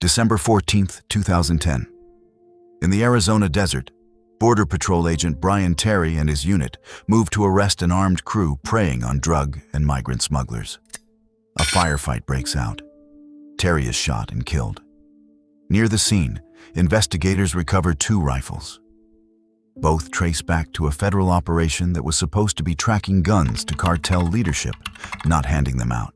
December 14, 2010. In the Arizona desert, Border Patrol agent Brian Terry and his unit moved to arrest an armed crew preying on drug and migrant smugglers. A firefight breaks out. Terry is shot and killed. Near the scene, investigators recover 2 rifles. Both trace back to a federal operation that was supposed to be tracking guns to cartel leadership, not handing them out.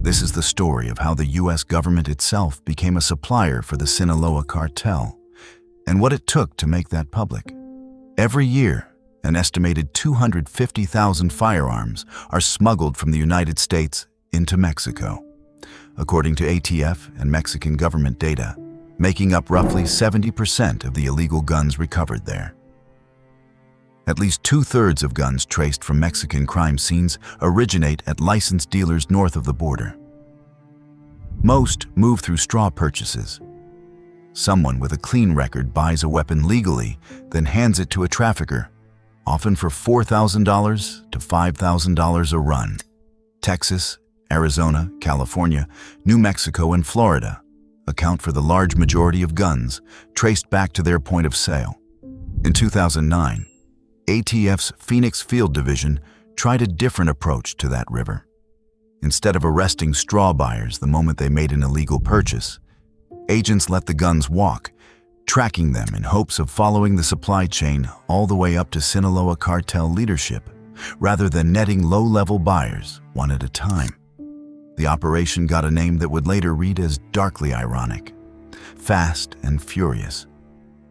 This is the story of how the U.S. government itself became a supplier for the Sinaloa Cartel, and what it took to make that public. Every year, an estimated 250,000 firearms are smuggled from the United States into Mexico, according to ATF and Mexican government data, making up roughly 70% of the illegal guns recovered there. At least 2/3 of guns traced from Mexican crime scenes originate at licensed dealers north of the border. Most move through straw purchases. Someone with a clean record buys a weapon legally, then hands it to a trafficker, often for $4,000 to $5,000 a run. Texas, Arizona, California, New Mexico, and Florida account for the large majority of guns traced back to their point of sale. In 2009, ATF's Phoenix Field Division tried a different approach to that river. Instead of arresting straw buyers the moment they made an illegal purchase, agents let the guns walk, tracking them in hopes of following the supply chain all the way up to Sinaloa Cartel leadership, rather than netting low-level buyers one at a time. The operation got a name that would later read as darkly ironic: Fast and Furious.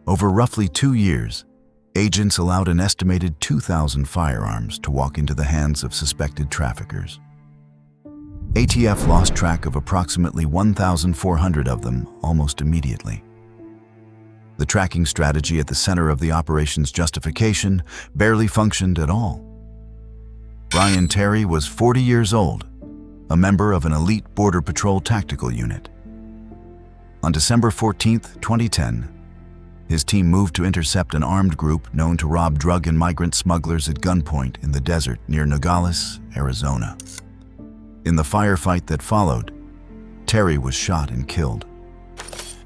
Over roughly 2 years, agents allowed an estimated 2,000 firearms to walk into the hands of suspected traffickers. ATF lost track of approximately 1,400 of them almost immediately. The tracking strategy at the center of the operation's justification barely functioned at all. Brian Terry was 40 years old, a member of an elite Border Patrol tactical unit. On December 14, 2010, his team moved to intercept an armed group known to rob drug and migrant smugglers at gunpoint in the desert near Nogales, Arizona. In the firefight that followed, Terry was shot and killed.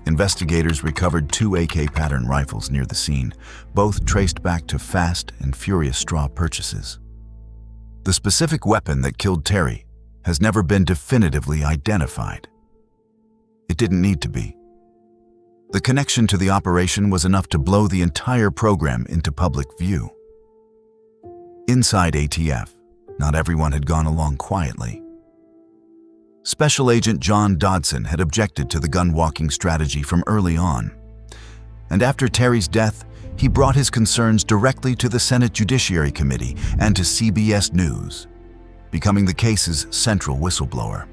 Investigators recovered 2 AK pattern rifles near the scene, both traced back to Fast and Furious straw purchases. The specific weapon that killed Terry has never been definitively identified. It didn't need to be. The connection to the operation was enough to blow the entire program into public view. Inside ATF, not everyone had gone along quietly. Special Agent John Dodson had objected to the gun-walking strategy from early on, and after Terry's death, he brought his concerns directly to the Senate Judiciary Committee and to CBS News, becoming the case's central whistleblower.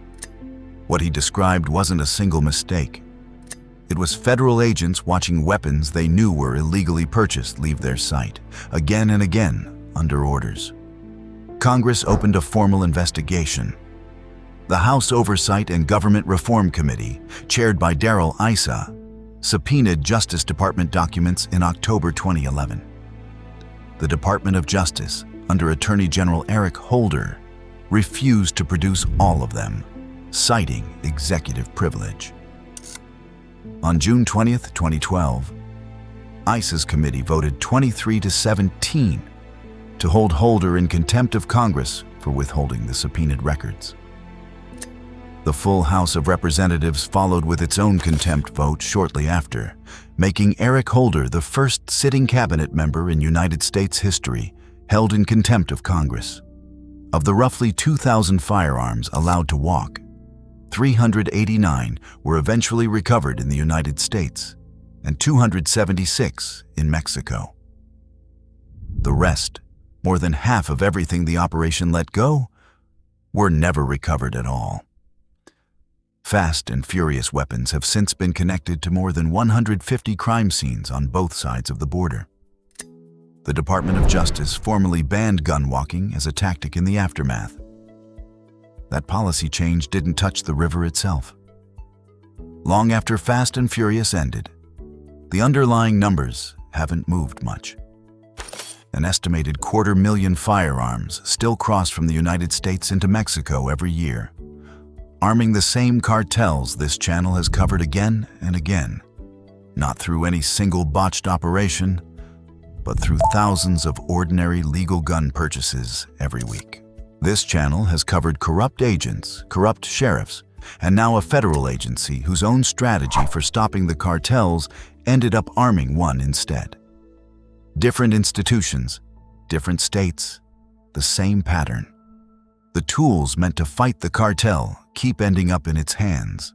What he described wasn't a single mistake. It was federal agents watching weapons they knew were illegally purchased leave their site, again and again, under orders. Congress opened a formal investigation. The House Oversight and Government Reform Committee, chaired by Darrell Issa, subpoenaed Justice Department documents in October 2011. The Department of Justice, under Attorney General Eric Holder, refused to produce all of them, citing executive privilege. On June 20, 2012, Issa's committee voted 23-17 to hold Holder in contempt of Congress for withholding the subpoenaed records. The full House of Representatives followed with its own contempt vote shortly after, making Eric Holder the first sitting cabinet member in United States history held in contempt of Congress. Of the roughly 2,000 firearms allowed to walk, 389 were eventually recovered in the United States and 276 in Mexico. The rest, more than half of everything the operation let go, were never recovered at all. Fast and Furious weapons have since been connected to more than 150 crime scenes on both sides of the border. The Department of Justice formally banned gun walking as a tactic in the aftermath. That policy change didn't touch the river itself. Long after Fast and Furious ended, the underlying numbers haven't moved much. An estimated 250,000 firearms still cross from the United States into Mexico every year, arming the same cartels this channel has covered again and again, not through any single botched operation, but through thousands of ordinary legal gun purchases every week. This channel has covered corrupt agents, corrupt sheriffs, and now a federal agency whose own strategy for stopping the cartels ended up arming one instead. Different institutions, different states, the same pattern. The tools meant to fight the cartel keep ending up in its hands.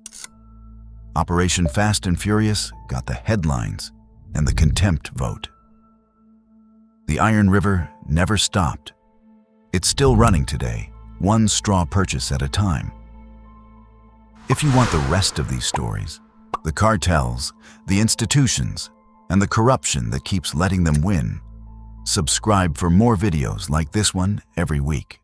Operation Fast and Furious got the headlines and the contempt vote. The Iron River never stopped. It's still running today, one straw purchase at a time. If you want the rest of these stories, the cartels, the institutions, and the corruption that keeps letting them win, subscribe for more videos like this one every week.